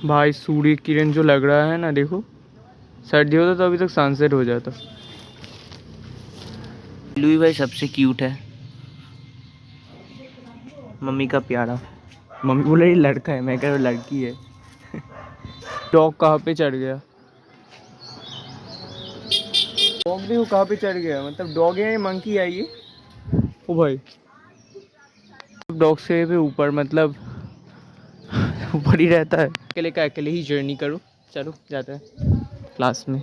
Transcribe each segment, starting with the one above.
भाई सूर्य किरण जो लग रहा है ना, देखो सर्दी होता तो अभी तक सनसेट हो जाता। लुई भाई सबसे क्यूट है, मम्मी का प्यारा। मम्मी बोले ये लड़का है, मैं कह रहा हूँ लड़की है। डॉग कहाँ पे चढ़ गया, डॉग देखो कहाँ पे चढ़ गया, मतलब डॉग है या मंकी है ये। ओ भाई डॉग से भी ऊपर, मतलब ऊपर ही रहता है। अकेले का अकेले ही जर्नी करो, चलो जाते हैं क्लास में।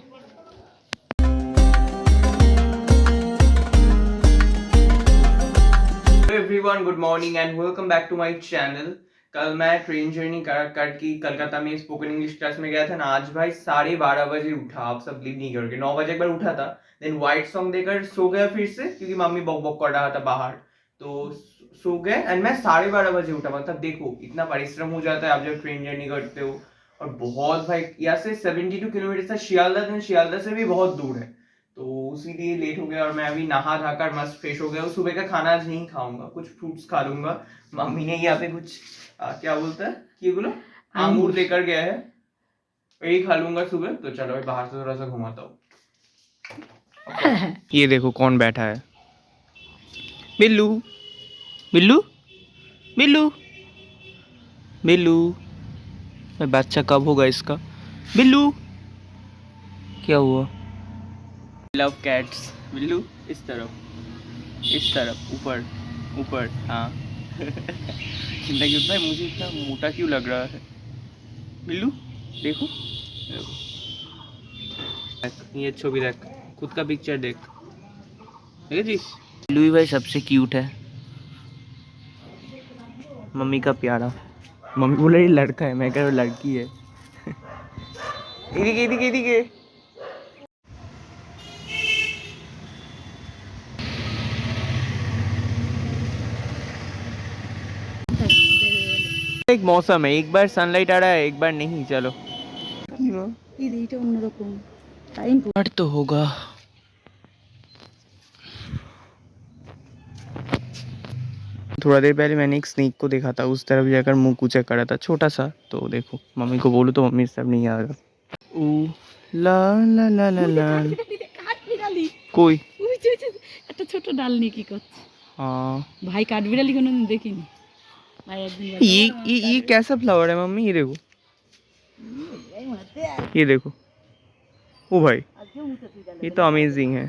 Everyone good morning and welcome back to my channel. कल मैं ट्रेन जर्नी करके कलकत्ता में स्पोकन इंग्लिश क्लास में गया था ना। आज भाई 12:30 बजे उठा, आप सब बिलीव नहीं करोगे। 9 बजे एक बार उठा था, देन व्हाइट सॉन्ग देकर सो गया फिर से, क्योंकि मम्मी बॉक बॉक कर रहा था बाहर, तो सो गए। एंड मैं 12:30 बजे उठा। मतलब देखो इतना परिश्रम हो जाता है आप जब ट्रेन जर्नी करते हो। और बहुत भाई यहाँ से 72 किलोमीटर था शियालदा, देन शियालदा से भी बहुत दूर है, तो इसीलिए लेट हो गया। और मैं अभी नहा धाकर मस्त फ्रेश हो गया हूँ। सुबह का खाना आज नहीं खाऊंगा, कुछ फ्रूट्स खा लूंगा। मम्मी ने यहाँ पे कुछ क्या बोलता है ये बोलो अंगूर लेकर गया है, वही खा लूंगा सुबह। तो चलो भाई बाहर से थोड़ा सा घुमाता हूँ। ये देखो कौन बैठा है, बिल्लू बिल्लू बिल्लू बिल्लू। बच्चा कब होगा इसका, बिल्लू क्या हुआ। Love cats. बिल्लू इस तरफ ऊपर ऊपर, हाँ। कितना क्यूट है, मुझे इतना मोटा क्यों लग रहा है। बिल्लू देखो, ये छवि देख, खुद का पिक्चर देख, ठीक है जी। बिल्लू भाई सबसे क्यूट है, मम्मी का प्यारा। मम्मी बोले ये लड़का है, मैं कह रहा हूँ लड़की है। इधर इधर इधर एक मौसम है, एक बार सनलाइट आ रहा है एक बार नहीं। चलो हट तो होगा। थोड़ा देर पहले मैंने एक स्नेक को देखा था, उस तरफ जाकर मुंह कूचा करा था छोटा सा। तो देखो मम्मी को बोलो तो मम्मी सब नहीं आ रहा। ऊ ला ला ला ला ला কই একটা ছোট ডাল নিয়ে কি করছে। हाँ भाई काठबिड़ाली কোনোদিন দেখিনি भाई, একদিন ये कैसा फ्लावर है मम्मी, ये देखो ये देखो। ओ भाई ये तो अमेजिंग है।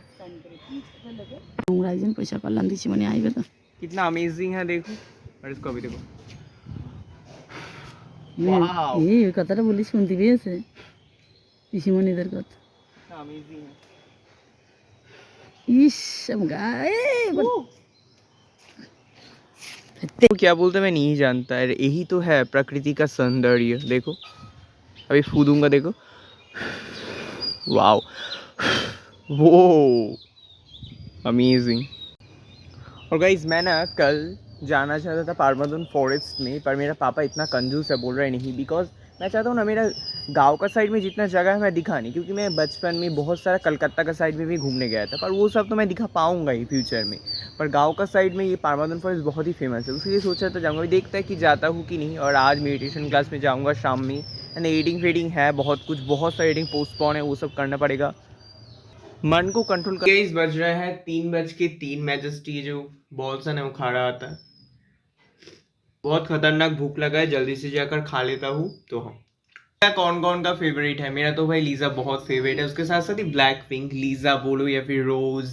তোমরা একজন পয়সা পারলাম দিছি মানে আইবে তো, कितना अमेजिंग है देखो। और इसको अभी देखो, वाओ এই কথাটা বলি শুনতে পেয়েছে পিসিমণিদের কথা, अमेजिंग है। इस तो क्या बोलते मैं नहीं जानता है, यही तो है प्रकृति का सौंदर्य। देखो अभी फूदूंगा, देखो वाओ वो अमेजिंग। और गाइस मैं ना कल जाना चाहता था पारमादन फॉरेस्ट में, पर मेरा पापा इतना कंजूस है, बोल रहा है नहीं। बिकॉज मैं चाहता हूँ ना मेरा गांव का साइड में जितना जगह है मैं दिखा नहीं, क्योंकि मैं बचपन में बहुत सारा कलकत्ता का साइड में भी घूमने गया था, पर वो सब तो मैं दिखा पाऊँगा ही फ्यूचर में। पर गांव का साइड में ये पारमादन फॉरेस्ट बहुत ही फेमस है, उसलिए सोचा था जाऊँगा। देखता है कि जाता हूँ कि नहीं। और आज मेडिटेशन क्लास में जाऊँगा शाम में। एंड एडिटिंग फेडिंग है बहुत कुछ, बहुत सारा एडिटिंग पोस्टपोन है, वो सब करना पड़ेगा। मन को कंट्रोल कर। इस बज रहे हैं 3:03। मैजेस्टी जो बॉल्स है ना वो खा रहा था। बहुत खतरनाक भूख लगा है, जल्दी से जाकर खा लेता हूँ। तो हम कौन कौन का फेवरेट है, मेरा तो भाई लीजा बहुत फेवरेट है। उसके साथ साथ ही ब्लैक पिंक, लीजा बोलो या फिर रोज,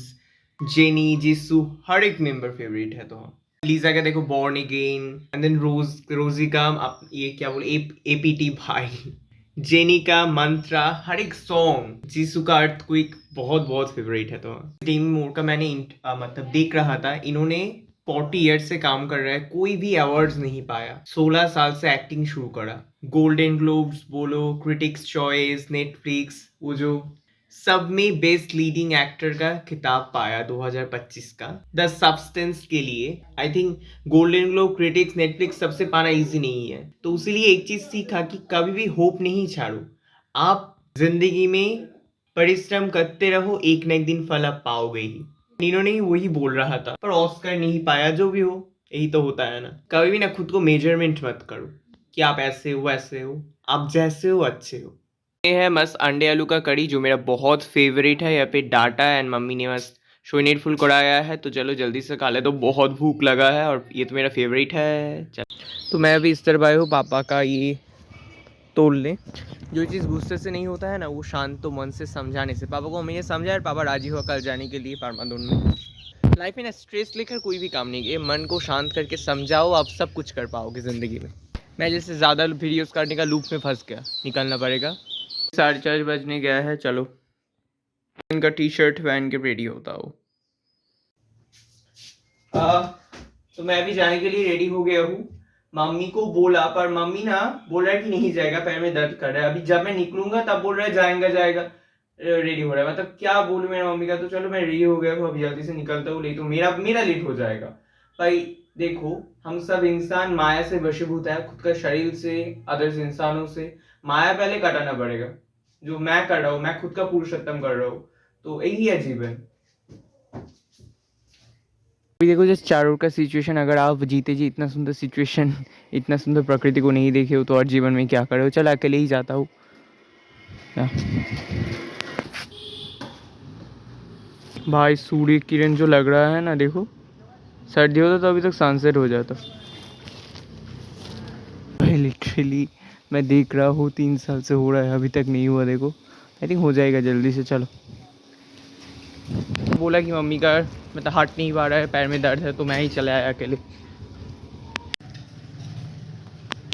जेनी, जिसू, हर एक मेंबर फेवरेट है। तो हम लीजा का देखो बॉर्न अगेन, एंड देन रोजी का ये क्या बोले एपीटी भाई, जेनी का मंत्रा, हर एक सॉन्ग, जीसू का अर्थक्वेक बहुत बहुत फेवरेट है। तो टीम मोर का मैंने मतलब देख रहा था, इन्होंने 40 ईयर्स से काम कर रहा है, कोई भी अवार्ड्स नहीं पाया। 16 साल से एक्टिंग शुरू करा, गोल्डन ग्लोब्स बोलो, क्रिटिक्स चॉइस, नेटफ्लिक्स, वो जो सब में बेस्ट लीडिंग एक्टर का खिताब पाया 2025 का द सब्सटेंस के लिए। I think golden globe, critics, Netflix सबसे पाना इजी नहीं है। तो इसीलिए एक चीज सीखा कि कभी भी होप नहीं छाड़ो, आप जिंदगी में परिश्रम करते रहो, एक न एक दिन फल आप पाओगे ही। इन्होंने ही वही बोल रहा था, पर ऑस्कर नहीं पाया। जो भी हो यही तो होता है ना, कभी भी ना खुद को मेजरमेंट मत करो। कि आप ऐसे हो वैसे हो, आप जैसे हो अच्छे हो। ये है मस्त अंडे आलू का कड़ी जो मेरा बहुत फेवरेट है। यहाँ पे डाटा एंड मम्मी ने मस्त शोनेट फुल कराया है, तो चलो जल्दी से खा ले, तो बहुत भूख लगा है और ये तो मेरा फेवरेट है। चल, तो मैं अभी इस तरह आया हूँ पापा का ये तोड़ लें। जो चीज़ गुस्से से नहीं होता है ना, वो शांत तो मन से समझाने से। पापा को मम्मी ने समझाया, पापा राजी हुआ कल जाने के लिए पारमादून में। लाइफ में ना स्ट्रेस लेकर कोई भी काम नहीं किया, मन को शांत करके समझाओ, आप सब कुछ कर पाओगे ज़िंदगी में। मैं जैसे ज़्यादा वीडियोस करने का लूप में फंस गया, निकलना पड़ेगा। 4:30 बजने गया है, चलो इनका टी शर्ट पहन के रेडी होता हो। तो मैं भी जाने के लिए रेडी हो गया हूँ। मम्मी को बोला, पर मम्मी ना बोल रहा है कि नहीं जाएगा, पैर में दर्द कर रहा है। अभी जब मैं निकलूंगा तब बोल रहा है जाएगा जाएगा, रेडी हो रहा है। मतलब क्या बोलूं मेरी मम्मी का। तो चलो मैं रेडी हो गया हूँ, अभी जल्दी से निकलता हूँ, नहीं तो मेरा मेरा लेट हो जाएगा। भाई देखो, हम सब इंसान माया से वशीभूत है, खुद का शरीर से, अदर्स इंसानों से। माया पहले कटाना पड़ेगा। जो मैं कर रहा हूँ, मैं खुद का पुरुषोत्तम कर रहा हूँ, तो यही है जीवन। अभी देखो जस्ट चारों का सिचुएशन, अगर आप जीते जी इतना सुंदर सिचुएशन, इतना सुंदर प्रकृति को नहीं देखे हो तो और जीवन में क्या करे हो। चल अकेले ही जाता हूँ। भाई सूर्य किरण जो लग रहा है ना, देखो सर्दी होता तो अभी तक सनसेट हो जाता। भाई लिटरली मैं देख रहा हूँ 3 साल से हो रहा है, अभी तक नहीं हुआ। देखो आई थिंक हो जाएगा जल्दी से। चलो बोला कि मम्मी का मतलब हट नहीं पा रहा है, पैर में दर्द है, तो मैं ही चला आया अकेले।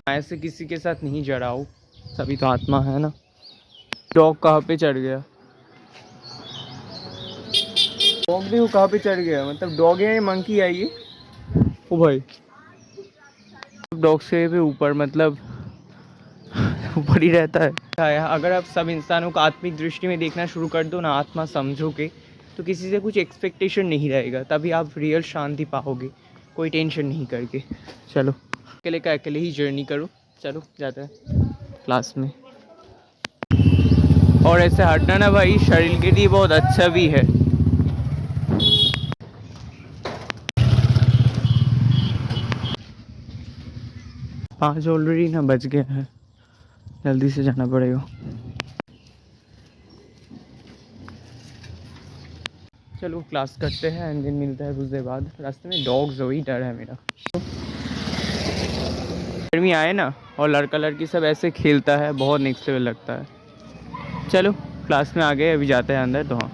ऐसे किसी के साथ नहीं जड़ाओ, सभी तो आत्मा है ना। डॉग कहाँ पे चढ़ गया, डॉग भी वो कहाँ पे चढ़ गया। मतलब डॉग है मंकी है ये। ओ भाई डॉग से भी ऊपर, मतलब ऊपर ही रहता है। अगर आप सब इंसानों को आत्मिक दृष्टि में देखना शुरू कर दो ना, आत्मा समझो के, तो किसी से कुछ एक्सपेक्टेशन नहीं रहेगा, तभी आप रियल शांति पाओगे, कोई टेंशन नहीं करके। चलो अकेले का अकेले ही जर्नी करो। चलो जाते हैं क्लास में। और ऐसे हटना ना भाई, शरीर के लिए बहुत अच्छा भी है। 5 ऑलरेडी ना बज गया है, जल्दी से जाना पड़ेगा। चलो क्लास करते हैं एंड दिन मिलता है कुछ देर बाद। रास्ते में डॉग्स, वही डर है मेरा। गर्मी आए ना और लड़का लड़की सब ऐसे खेलता है, बहुत नेक्स्ट लेवल लगता है। चलो क्लास में आ गए, अभी जाते हैं अंदर। तो हाँ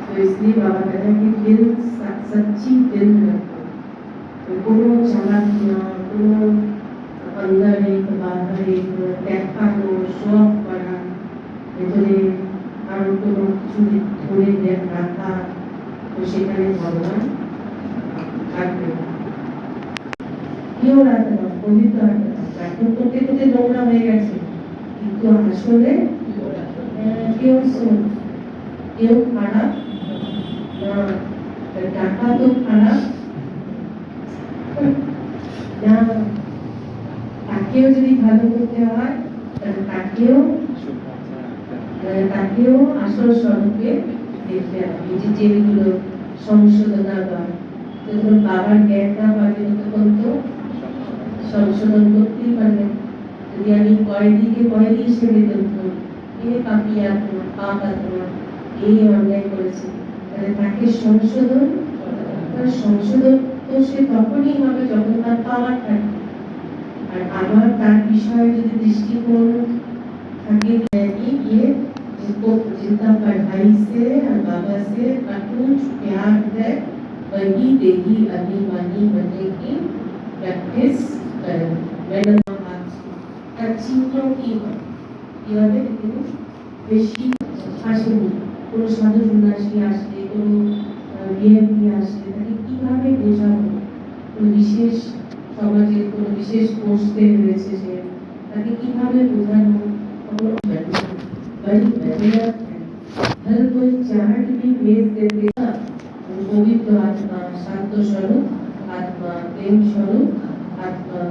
तो इसलिए बाबा कहते हैं कि दिल सच्ची दिल रखो, तो কোনো চালাকিয়া, কোনো अंदर एक बाहर एक দেখানো, শখ করা, ভেতরে আরো কোনো কিছু ধরে রাখা, তো সেখানে ভগবান থাকবে। কেউ রাখবে না, পবিত্র রাখবে না। এখন করতে করতে নোংরা হয়ে গেছে, কিন্তু আসলে কেউ কেউ খারাপ না, টাকা তো খারাপ না, তাকেও যদি ভালো করতে হয় তাহলে তাকেও আসল স্বরূপে দেখতে হবে। যে যেগুলো সংশোধনাগার, তো ধরুন বাবার জ্ঞান না পাবে তখন তো সংশোধন করতেই পারবে। যদি আমি কয়েদি হিসেবে দেখব, এ পাপিয়া তোমার পাপ তোমার এই অন্যায় করেছে, তাহলে তাকে সংশোধন তো সে তখনই হবে যখন তার পাওয়ার থাকবে। আর আমার তার বিষয়ে যদি দৃষ্টিকোণ থাকে, ये जिसको जितना पढ़ाई से और बाबा से अटूट प्यार है, वही देही अभिमानी बनने की प्रैक्टिस करें। मैंने চিহ্ন কি হয়, কিভাবে দেখুন, বেশি আসেনি কোনো সাধু সন্ন্যাসী আসলে, কোনো বিএমপি আসলে, তাকে কিভাবে বোঝাবো, কোনো বিশেষ সমাজের কোনো বিশেষ পোস্টে রয়েছে সে, তাকে কিভাবে বোঝানো। बड़ी मेहनत है, हर कोई चार्ट भी भेज देते ना। पवित्र आत्मा, शांत स्वरूप आत्मा, प्रेम स्वरूप आत्मा,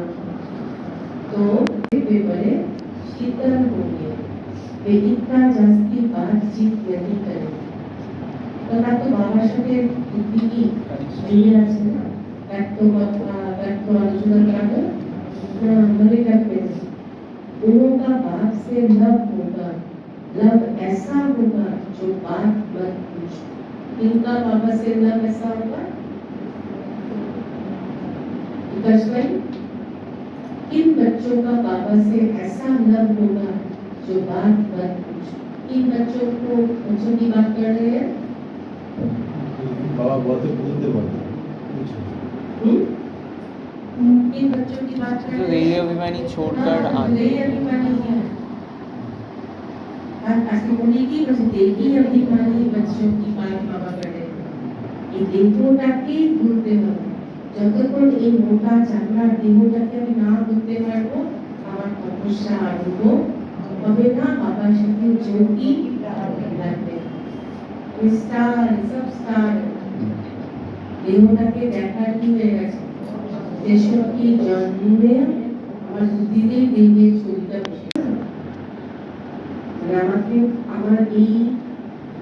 तो पेपरे शीतल वे इतना जास्ती बातचीत नहीं करे तो ना तो बाबार সাথে কি জড়িয়ে আছে না এত কথা এত আলোচনা করা हमारे क्या उनका बाप से लव होगा लव ऐसा होगा जो बात मत पूछ इनका पापा से लव ऐसा होगा किन बच्चों का पापा से ऐसा लव होगा जो बात मत पूछ किन बच्चों की बात कर रहे हैं बाबा बहुत बोलते बोलते किन बच्चों की बात कर तो रहे हैं देही अभिमानी छोड़कर आगे देही अभिमानी है और ऐसे बोले कि बस देही अभिमानी बच्चों की बात बाबा कर रहे हैं ये देहोटाকে ভুলতে হবে যতক্ষণ এই মোটা চামড়ার দেহটাকে আমি না ভুলতে পারবো আমার তপস্যা আরম্ভ হবে না বাবার সাথে যোগী লাগবে স্টার সব স্টার দেহটাকে দেখার কি হয়ে গেছে দেশকে জন্মে আমার বুদ্ধিতে দেহে ছবিটা বসে আমাকে আমার এই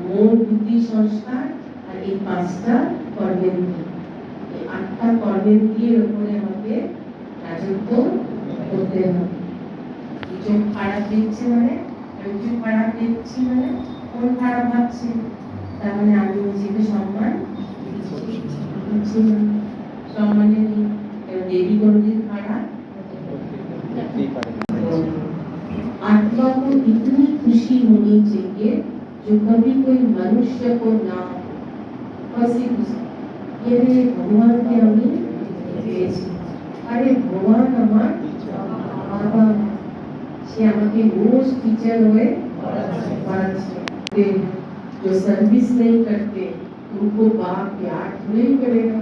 মন বুদ্ধি সংস্কার আর এই পাঁচটা কর্মেন্দ্রিয় এই আটটা কর্মেন্দ্রিয়ের উপরে আমাকে রাজত্ব করতে হবে চোখ খারাপ দেখছে মানে আমি চোখ খারাপ দেখছি মানে কোন খারাপ ভাবছে তার মানে আমি নিজেকে সম্মান দিচ্ছি না সম্মানে নেই देवी गुरुजी खड़ा आत्मा को इतनी खुशी होनी चाहिए जो कभी कोई मनुष्य को ना हंसी खुशी ये भगवान के हमें अरे भगवान हमार बाबा সে আমাকে रोज टीचर हुए जो सर्विस नहीं करते उनको बाप प्यार नहीं करेगा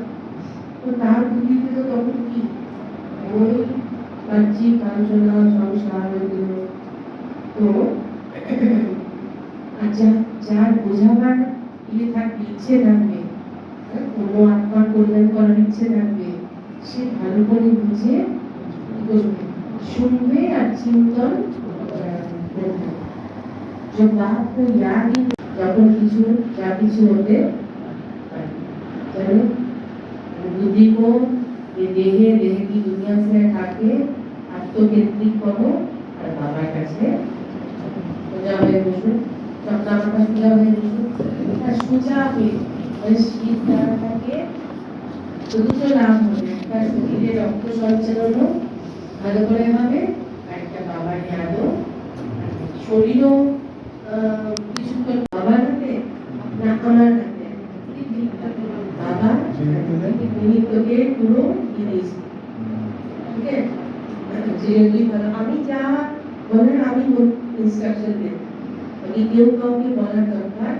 तो तार बुद्धिते तो তখন কি ওই কাঞ্চি কাঞ্চনা সংসার এগুলো তো আচ্ছা যার বোঝাবার থাকবে ইচ্ছে থাকবে কোনো আত্মার কল্যাণ করার ইচ্ছে থাকবে সে ভালো করে বুঝে শুনবে আর চিন্তন করবে जो बात को याद ही যখন কিছু যা কিছু হতে পারে बुद्धि को ये देह की दुनिया से हटा के आत्मकेंद्रित करो और बाबा का से पूजा है विष्णु सप्ताह का पूजा है विष्णु और पूजा पे बस ये तरह के দুটো লাভ হবে একটা শরীরে রক্ত সঞ্চালনও ভালো করে হবে আর একটা বাবার জ্ঞানও শরীরও কিছু বাবার হাতে না আমার হাতে বাবা নিত্যকে পুরো দিয়েছি ঠিক আছে যেগুলি ভালো আমি যা বলেন আমি ইনস্ট্রাকশন দেব মানে কেউ কাউকে বলার দরকার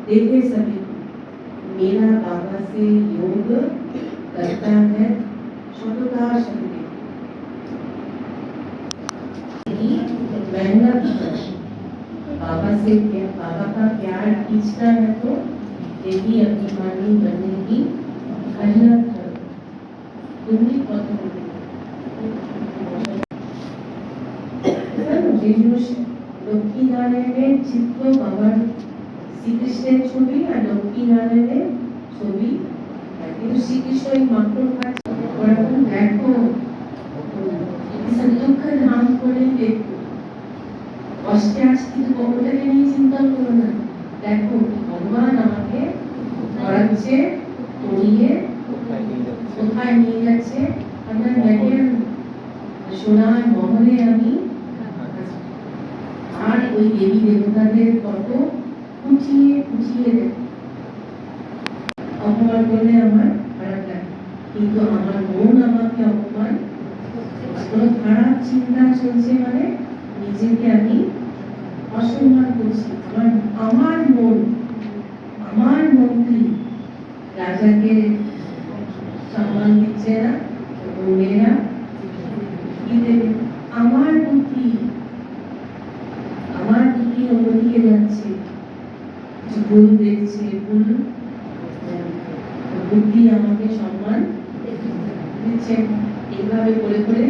देखे सभी मेरा बाबा से योग करता है शतता शक्ति मेहनत बाबा से बाबा का प्यार खींचना है तो देवी अभिमानी बनने की मेहनत करो तुम्हें पता লক্ষ্মী নারায়ণের চিত্র বাবার শ্রীকৃষ্ণের ছবি আর লক্ষ্মী নারায়ণের ছবি কিন্তু শ্রীকৃষ্ণ এই মাখন কাছে ওরকম দেখো দুঃখ ধাম করে দেখো কষ্টে আজ কিন্তু ওটাকে নিয়ে চিন্তা করো না দেখো ভগবান আমাকে করাচ্ছে পড়িয়ে কোথায় নিয়ে যাচ্ছে আমরা দেখেন সোনার মহলে আমি আর ওই দেবী দেবতাদের কত খুঁচিয়ে খুঁচিয়ে অপমান করলে আমার খারাপ লাগে কিন্তু আমার মন আমাকে অপমান কোনো খারাপ চিন্তা চলছে মানে নিজেকে আমি অসম্মান করছি আমার মন্ত্রী রাজাকে সম্মান দিচ্ছে না মেয়েরা কি দেবে আমার বুদ্ধি অন্যদিকে যাচ্ছে ভুল দেখছে ভুল বুদ্ধি আমাকে সম্মান দিচ্ছে এইভাবে করে করে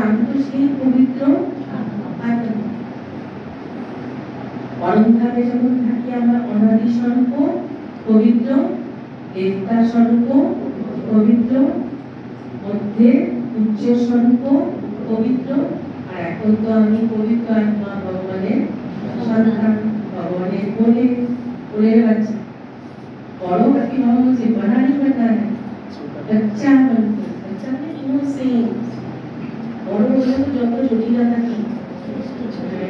আমি তো সেই পবিত্র আত্মা। পরমধামে যখন থাকি আমার অনাদি স্বরূপ পবিত্র, দেবতা স্বরূপ পবিত্র, মধ্যে উচ্চ স্বরূপ পবিত্র, আর এখন তো আমি পবিত্র আত্মা, ভগবানের সন্তান, ভগবানের কোলের বাচ্চা। বড় কাকি বাবা বলছে বানানি বানা বাচ্চা বানতে, বাচ্চা মানে ইনোসেন্ট। বড় হলে তো যত জটিলতা কি,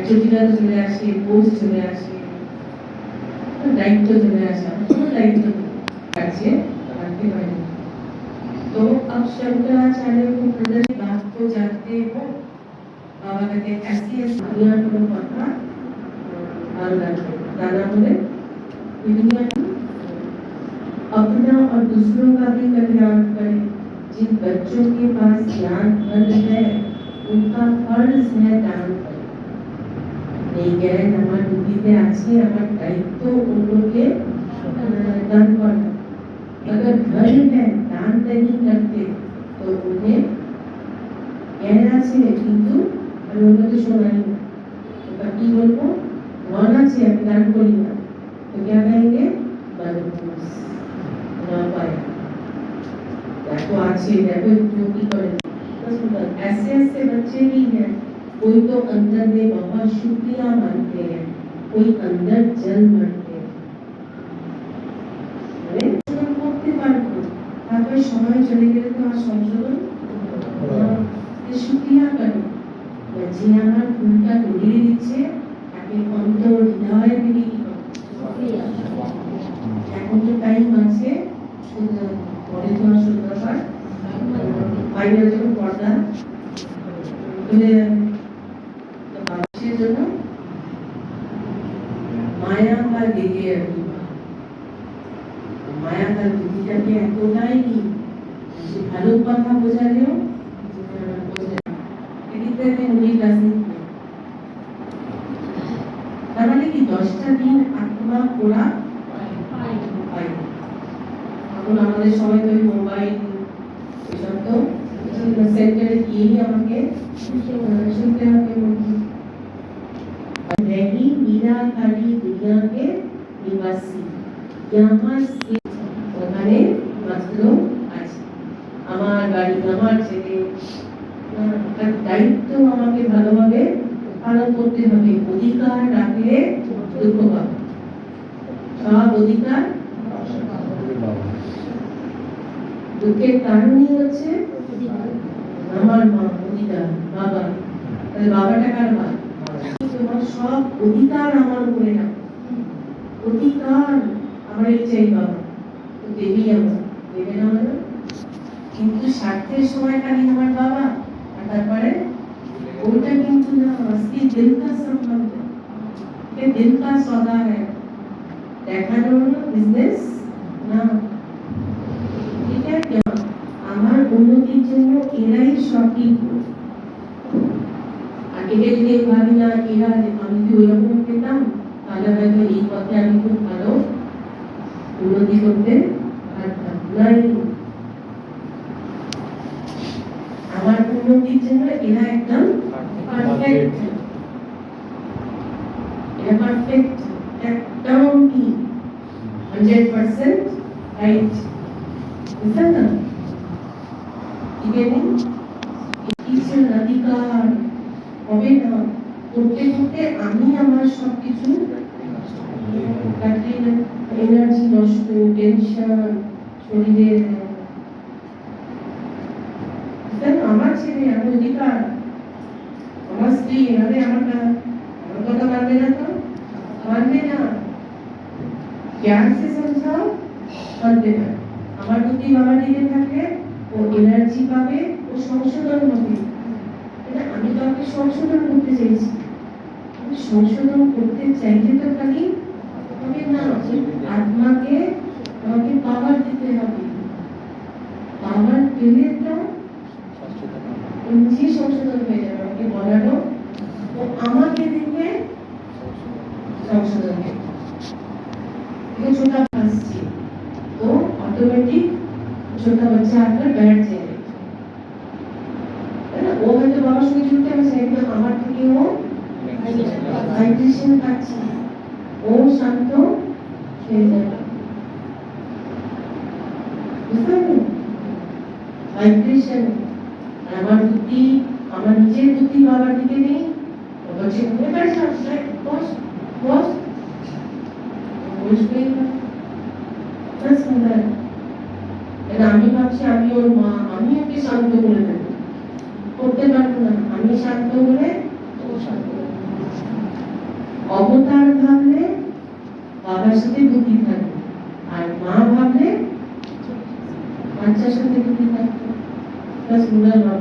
জটিলতা চলে আসে, বোঝ চলে আসে, দায়িত্ব চলে আসে, কোনো দায়িত্ব আছে मानते पारे। तो अब शंकराचार्य को प्रदर्श बात को जानते हो, बाबा कहते हैं ऐसी ऐसी दुनिया को पता और दाना बोले दुनिया अपना और दूसरों का भी कल्याण करे। जिन बच्चों के पास ज्ञान धन है उनका फर्ज है दान करें। नहीं ज्ञान हमारे बुद्धि আছে আমার দায়িত্ব অন্যকে दान करना। अगर घर है दान नहीं करते तो उन्हें ज्ञान আছে কিন্তু আমি ওনাকে শোনাই না, ওটা কি বলবো, মন আছে আমি দান করি না, तो क्या कहेंगे बदमाश ना पाया देखो अच्छे देखो जो की करे। ऐसे ऐसे बच्चे भी हैं, कोई तो अंदर में बहुत शुक्रिया मानते हैं, कोई अंदर जल भरते हैं। করতে পারবো, তারপরে সময় চলে গেলে তো আর সংশোধন শুক্রিয়া করো যে আমার ভুলটা ধরিয়ে দিচ্ছে, তাকে অন্তর হৃদয় থেকে কি করো এখন তো টাইম আছে, পরে তো আর শুক্রবার ফাইনাল যখন পর্দা খুলে মানুষের জন্য মায়া বা দেগে আমি মায়া তার বুদ্ধিটাকে এতটাই কি সে ভালো কথা বোঝালেও তার মানে কি 10টা দিন আত্মা ওরা পায়। এখন আমাদের সময় তো মোবাইল এসব তো সেন্টারে গিয়েই আমাকে শুনতে হবে। रही निराकारी दुनिया के निवासी यहाँ से ওখানে মাত্র আছে আমার বাড়ি, আমার ছেলে, তার দায়িত্ব আমাকে ভালোভাবে পালন করতে হবে। অধিকার রাখলে দুঃখ পাবো, সব অধিকার দুঃখের কারণই হচ্ছে আমার মা, অধিকার বাবা, তাহলে বাবাটা কার মা, তোমার সব অধিকার আমার উপরে না, অধিকার আমার এই চাই বাবা, তো দেবী আমার দেবে না মানে, কিন্তু স্বার্থের সময় খালি আমার বাবা, আর তারপরে ওটা কিন্তু না, আসলে দিল কা সম্বন্ধ, ये दिल का सौदा है, দেখানোর বিজনেস না। ঠিক আছে, আমার উন্নতির জন্য এরাই সঠিক। আর এটা যদি ভাবি না এরা, আমি যদি ওইরকম পেতাম তাহলে হয়তো এই পথে আমি খুব ভালো উন্নতি করতে পারতাম। নাই, আমার উন্নতির জন্য এরা একদম পারফেক্ট, এরা পারফেক্ট, একদম কি 100% রাইট, বুঝলেন না? ঠিক আছে, কিছু অধিকার হবে না, করতে করতে আমি আমার সবকিছু এনার্জি নষ্ট, টেনশন, শরীরের আমার ছেলে, আমার অধিকার, আমার স্ত্রী, এভাবে আমার কথা মানবে না, তো মানবে না, জ্ঞান সে সমঝাও মানবে না। আমার বুদ্ধি বাবার দিকে থাকলে ও এনার্জি পাবে, ও সংশোধন হবে। আমি কাউকে সংশোধন করতে চাইছি, আমি সংশোধন করতে চাইলে তো খালি হবে না, আত্মাকে আমাকে পাওয়ার দিতে হবে, পাওয়ার পেলে তো নিজে সংশোধন হয়ে যাবে। আমাকে বলানো ও আমাকে দেখে সংশোধন হবে। छोटा আসছে तो ऑटोमेटिक छोटा बच्चा आकर बैठ जाए। ভাইব্রেশন পাচ্ছি, ও শান্ত হয়ে যাবে, বুঝতে পারলেন? ভাইব্রেশন। আমার বুদ্ধি, আমার নিজের বুদ্ধি বাবার দিকে নেই, বলছে এবার বস বস বসবেই না। আমি ভাবছি আমি ওর মা, আমি ওকে শান্ত করে দেবো, করতে পারবো না। আমি শান্ত হলে ও শান্ত হবে। অবতার ভাবলে বাবার সাথে বুদ্ধি থাকবে, আর মা ভাবলে বাচ্চার সাথে বুদ্ধি থাকবে। বাবা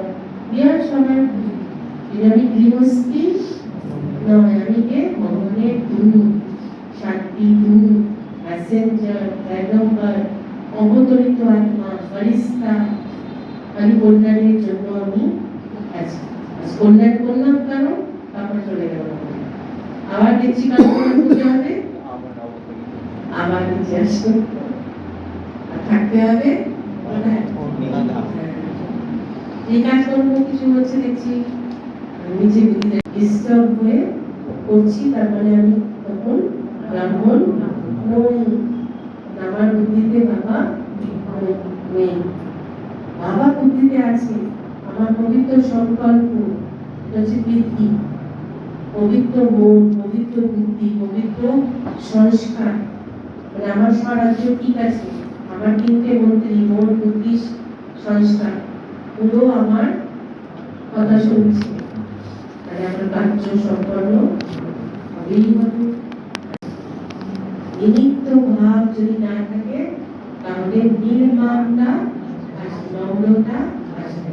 বিয়ার সবার আমি গৃহস্থী নয়, আমি কে ভগবানের দূত, শান্তি দূত, মেসেঞ্জার, প্যাগম্বর, অবতরিত আত্মা, ফরিস্তা। আমি কল্যাণের জন্য আমি আছি। কল্যাণ করলাম কেন? তারপর চলে গেল, আবার দেখছি কাজ করতে হবে, আবার নিচে আসতে থাকতে হবে। এই কাজকর্ম কিছু হচ্ছে দেখছি নিচে বুদ্ধিতে ডিস্টার্ব হয়ে করছি, তার মানে আমি তখন ব্রাহ্মণ নই। আমার বুদ্ধিতে বাবা নেই, বাবা বুদ্ধিতে আছে। আমার পবিত্র সংকল্প হচ্ছে বৃদ্ধি, পবিত্র মন, পবিত্র বুদ্ধি, পবিত্র সংস্কার। মানে আমার স্বরাজ্য ঠিক আছে, আমার 3টে মন্ত্রী, মন, বুদ্ধি, সংস্কার পুরো আমার কথা শুনছে, মানে আমার কার্য সম্পন্ন হবেই হবে। নিমিত্ত ভাব যদি না থাকে তাহলে নির্মাণটা আসবে, নম্রতা আসবে।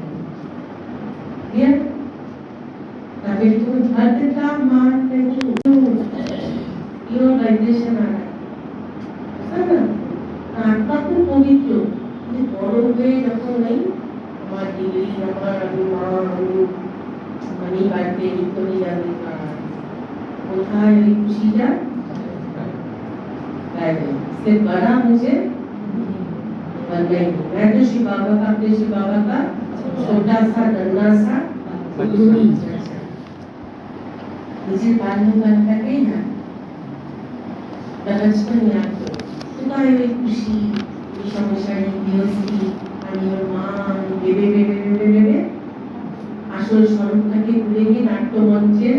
তাহলে তুমি ধরতেটা মান नहीं, यो वाइब्रेशन आ रहा है ना। आत्मा तो पवित्र, ये बड़ो হয়ে যখন নেই আমার ডিগ্রি, আমার অভিমান, মানি বাড়তে ভিতরে যাবে, কোথায় ওই খুশিটা से बड़ा मुझे नहीं। मैं तो शिव बाबा का, अपने शिव बाबा का छोटा सा नन्हा सा मुझे बालू बनता गई ना बचपन याद तो तुम्हारे हुई खुशी, সমস্যায় গৃহস্থী, আমি ওর মা, আমি বেবে বেবে বেবে বেবে আসল স্বরূপটাকে ভুলে গিয়ে নাট্যমঞ্চের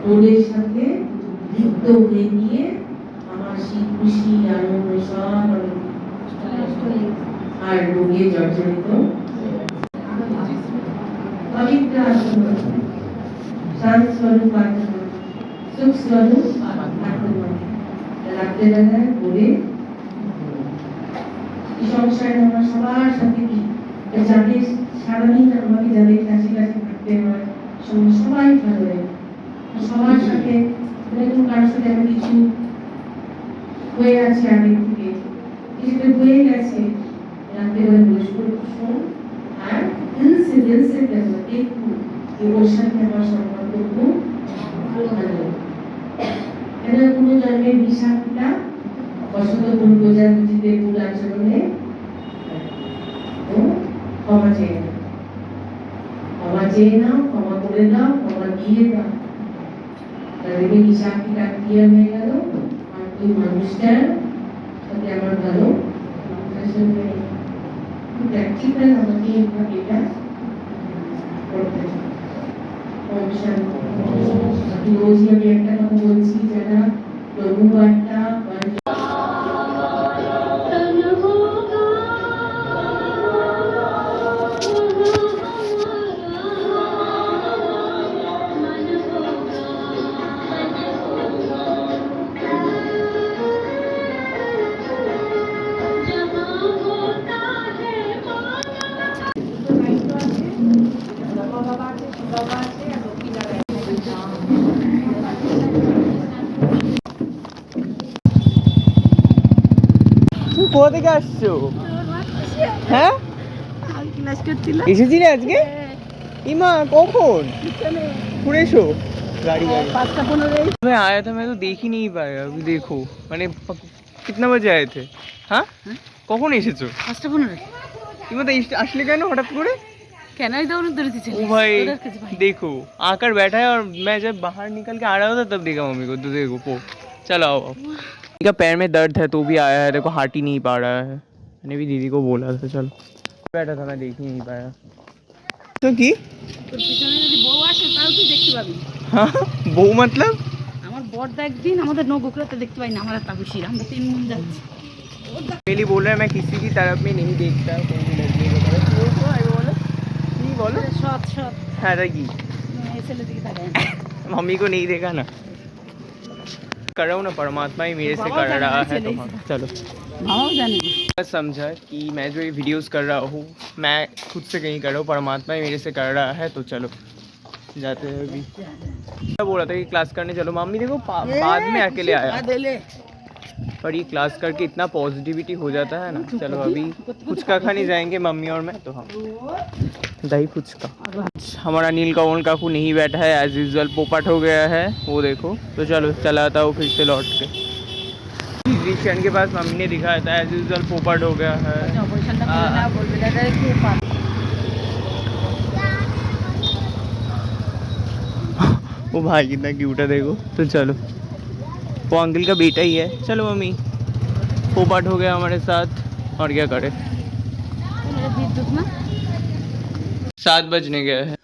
রোডের সাথে লিপ্ত হয়ে গিয়ে আমার সেই খুশি আনন্দ সব আর রোগে জর্জরিত পবিত্র আত্মা, শান্ত স্বরূপ আত্মা, সুখ স্বরূপ আত্মা। রাত্রেবেলায় ঘুরে সংসারে আমার সবার সাথে কি যাদের সারাদিন আমাকে যাদের কাছে কাছে থাকতে হয় সবাই ভালো লাগে, সবার সাথে এরকম কারোর সাথে আমি কিছু হয়ে আছে আগে থেকে, কিছুটা হয়ে গেছে, রাত্রেবেলা বসবো শোন আর দিল সে দেখবো ওর সাথে আমার সম্পর্ক খুব ভালো। কেন কোনো জন্মের বিষাক্ততা বসত ভুল বোঝাবুঝিতে, ভুল আচরণে ক্ষমা চেয়ে নাও, ক্ষমা চেয়ে নাও, ক্ষমা করে দাও, ক্ষমা দিয়ে দাও। তাদেরকে বিষাক্ততা ক্লিয়ার হয়ে গেল, আর ওই মানুষটার সাথে আমার ভালো প্র্যাকটিক্যাল আমাকে এটা করতে হবে। রোজই আমি একটা কথা বলছি, যারা রঘুবারটা কোথা থেকে আসছো? হ্যাঁ এসেছিলে আজকে? ইমা কখন ঘুরে এসো गाड़ी गाड़ी 5:15 मैं आया था, मैं तो देख ही नहीं पाया। अभी देखो मैंने कितना बजे आए थे? हाँ কখন এসেছো? 5:15 ইমা তো আসলে কেন হঠাৎ করে? कैनारी तो उधर थी ओ भाई देखो आकर बैठा है और मैं जब बाहर निकल के आ रहा था तब देखा मम्मी को। तो देखो पो चलो आओ इनका पैर में दर्द है तो भी आया है, देखो हाथ ही नहीं पा रहा है। मैंने भी दीदी को बोला था चलो, बैठा था मैं देख ही नहीं पाया। तो की তোর পিছনে যদি বউ আসে তাও তুই দেখতে পাবি। हाँ वो मतलब আমার বড়দা একদিন আমাদের নৌকোকরাতে দেখতে পাই না, আমার একটা খুশি আমরা 3 মন যাচ্ছি। पहले बोल रहा है मैं किसी की तरफ में नहीं देखता कोई भी लड़की को तरफ। तो आई बोला नहीं बोलो সৎ সৎ है कि এই ছেলে দিকে তাকায় না। मम्मी को नहीं देखा ना, कर रहा हूँ ना परमात्मा ही मेरे से कर रहा है। तो हाँ चलो মামাও জানে না। मैं समझा कि मैं जो ये वीडियोस कर रहा हूँ मैं खुद से कहीं कर रहा हूँ, परमात्मा ही मेरे से कर रहा है। तो चलो जाते हैं अभी। मैं बोल रहा था कि क्लास करने चलो, मम्मी देखो बाद में अकेले आया, पर ये क्लास करके इतना पॉजिटिविटी हो जाता है ना। चलो अभी फुचका खाने जाएंगे मम्मी और मैं। तो हाँ दही फुचका। हमारा नील कौन काकू नहीं बैठा है एज यूजल, पोपट हो गया है वो देखो। तो चलो चलाता हूँ फिर से लौट के। जिशन के पास मम्मी ने दिखाया था एज यूजल पोपट हो गया है। অপারেশনটা করে না বলবে দাদা কি পাস। वो भाई कितना क्यूट है देखो। तो चलो वो अंकल का बेटा ही है। चलो मम्मी पोपट हो गया हमारे साथ और क्या करे। মেরে বিদ্যুৎ ना 7 बजने गए हैं।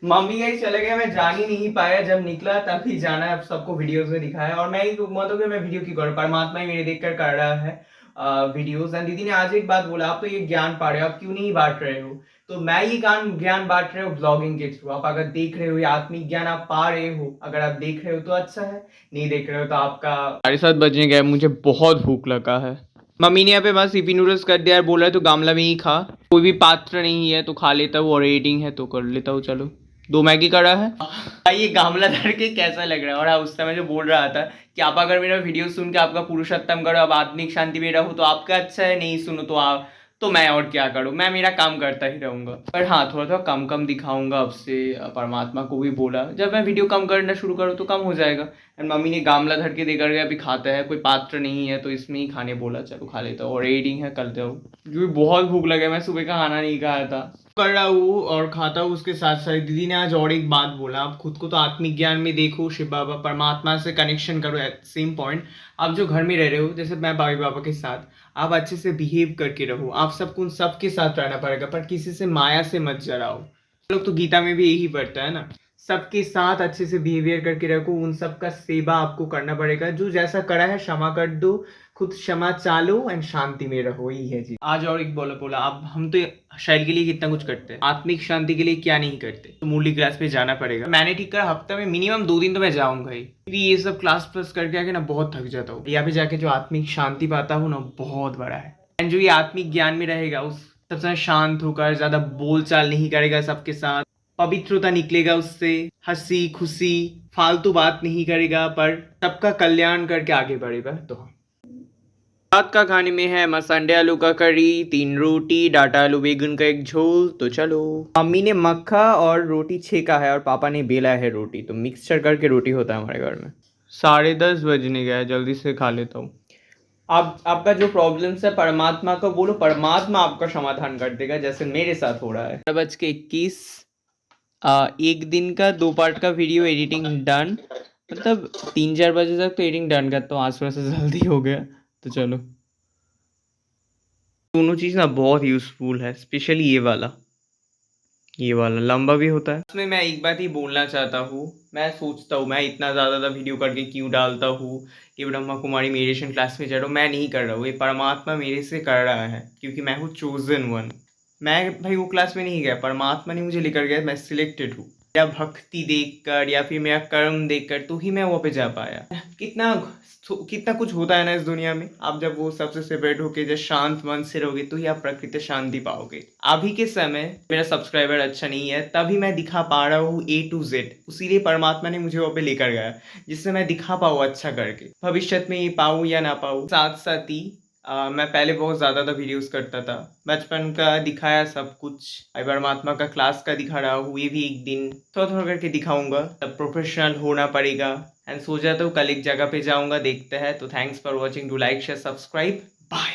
मम्मी कहीं चले गए, मैं जान ही नहीं पाया, जब निकला तभी जाना है। अब सबको वीडियोस में दिखाया और मैं ही मतलब कि मैं वीडियो क्यों करूँ, परमात्मा ही मेरे देख कर कर रहा है वीडियोस। एंड दीदी ने आज एक बात बोला, आप तो ये ज्ञान पा रहे हो, आप क्यों नहीं बांट रहे हो। तो मैं ये ज्ञान बांट रहे हो ब्लॉगिंग के थ्रू। आप अगर देख रहे हो या आत्मिक ज्ञान आप पा रहे हो, अगर आप देख रहे हो तो अच्छा है, नहीं देख रहे हो तो आपका। 7:30 बजने गए, मुझे बहुत भूख लगा है। मम्मी ने यहाँ पे बस ईपी नूडल्स कर दिया और बोल रहा है तो गामला में ही खा, कोई भी पात्र नहीं है तो खा लेता हूँ और एडिंग है तो कर लेता हूँ। चलो 2 मैगी करा है। ये गामला धर के कैसा लग रहा है। और हाँ उस समय जो बोल रहा था कि आप अगर मेरा वीडियो सुन के आपका पुरुषोत्तम करो, अब आत्मिक शांति में रहो तो आपका अच्छा है, नहीं सुनो तो आप तो मैं और क्या करूँ, मैं मेरा काम करता ही रहूँगा। पर हाँ थोड़ा थोड़ा कम कम दिखाऊंगा अब से। परमात्मा को भी बोला जब मैं वीडियो कम करना शुरू करूँ तो कम हो जाएगा। एंड मम्मी ने गामला धर के देकर गया, अभी खाता है, कोई पात्र नहीं है तो इसमें ही खाने बोला, चलो खा लेता हूँ। और रीडिंग है करते हो, क्योंकि बहुत भूख लगा, मैं सुबह का खाना नहीं खाया था। कर रहा हूँ और खाता हूँ उसके साथ साथ। दीदी ने आज और एक बात बोला, आप खुद को तो आत्मिक ज्ञान में देखो, शिव बाबा परमात्मा से कनेक्शन करो। एट सेम पॉइंट आप जो घर में रह रहे हो, जैसे मैं बाबी बाबा के साथ, आप अच्छे से बिहेव करके रहो। आप सबको उन सबके साथ रहना पड़ेगा, पर किसी से माया से मत जराओ। लोग तो गीता में भी यही पढ़ता है ना, सबके साथ अच्छे से बिहेवियर करके रखो, उन सबका सेवा आपको करना पड़ेगा। जो जैसा करा है क्षमा कर दो, खुद क्षमा चालो एंड शांति में रहो, यही है जी। आज और एक बोला अब हम तो शरीर के लिए कितना कुछ करते हैं, आत्मिक शांति के लिए क्या नहीं करते। तो मुरली क्लास पे जाना पड़ेगा। मैंने ठीक कर हफ्ते में मिनिमम 2 दिन तो मैं जाऊंगा ही, क्योंकि ये सब क्लास प्लस करके आके ना बहुत थक जाता हूँ। यहाँ पे जाके जो आत्मिक शांति पाता हूँ ना बहुत बड़ा है। एंड जो ये आत्मिक ज्ञान में रहेगा उस सबसे शांत होकर, ज्यादा बोल चाल नहीं करेगा सबके साथ, पवित्रता निकलेगा उससे, हंसी खुशी फालतू बात नहीं करेगा, पर सबका कल्याण करके आगे बढ़ेगा। तो रात का खाने में है मसंडे आलू का करी, 3 रोटी, डाटा आलू बेगन का एक झोल। तो चलो मम्मी ने मक्खा और रोटी छेका है और पापा ने बेला है रोटी, तो मिक्सचर करके रोटी होता है हमारे घर में। 10:30 बजने गया, जल्दी से खा लेता हूँ। आपका जो प्रॉब्लम्स है परमात्मा को बोलो, परमात्मा आपका समाधान कर देगा, जैसे मेरे साथ हो रहा है। 11:21 एक दिन का 2 पार्ट का वीडियो एडिटिंग डन, मतलब 3-4 बजे तक तो एडिटिंग डन करता हूँ, आज थोड़ा सा जल्दी हो गया। तो चलो दोनों चीज़ ना बहुत यूज़फुल है, स्पेशली ये वाला लंबा भी होता है। उसमें मैं एक बात ही बोलना चाहता हूँ, मैं सोचता हूँ मैं इतना ज़्यादा वीडियो करके क्यों डालता हूँ कि ब्रह्मा कुमारी मेडिटेशन क्लास में जा रहा हूँ। मैं नहीं कर रहा हूँ, ये परमात्मा मेरे से कर रहा है, क्योंकि मैं हूँ चोजन वन। मैं भाई वो क्लास में नहीं गया, परमात्मा ने मुझे लेकर गया, मैं सिलेक्टेड हूँ। या भक्ति देखकर या फिर मेरा कर्म देखकर तो ही मैं वहाँ पे जा पाया। कितना कुछ होता है ना इस दुनिया में। आप जब वो सबसे सेपरेट होके जब शांत मन से रहोगे तो ही आप प्रकृति शांति पाओगे। अभी के समय मेरा सब्सक्राइबर अच्छा नहीं है, तभी मैं दिखा पा रहा हूँ A to Z, उसीलिए परमात्मा ने मुझे वहाँ पे लेकर गया, जिससे मैं दिखा पाऊँ अच्छा करके। भविष्य में ये पाऊँ या ना पाऊँ। साथ साथ ही मैं पहले बहुत ज़्यादा वीडियोस करता था, बचपन का दिखाया सब कुछ, परमात्मा का क्लास का दिखा रहा हूँ, ये भी एक दिन थोड़ा थोड़ा करके दिखाऊंगा। तब प्रोफेशनल होना पड़ेगा। एंड सोचा तो कल एक जगह पे जाऊंगा, देखते हैं। तो thanks for watching, do like share subscribe, bye.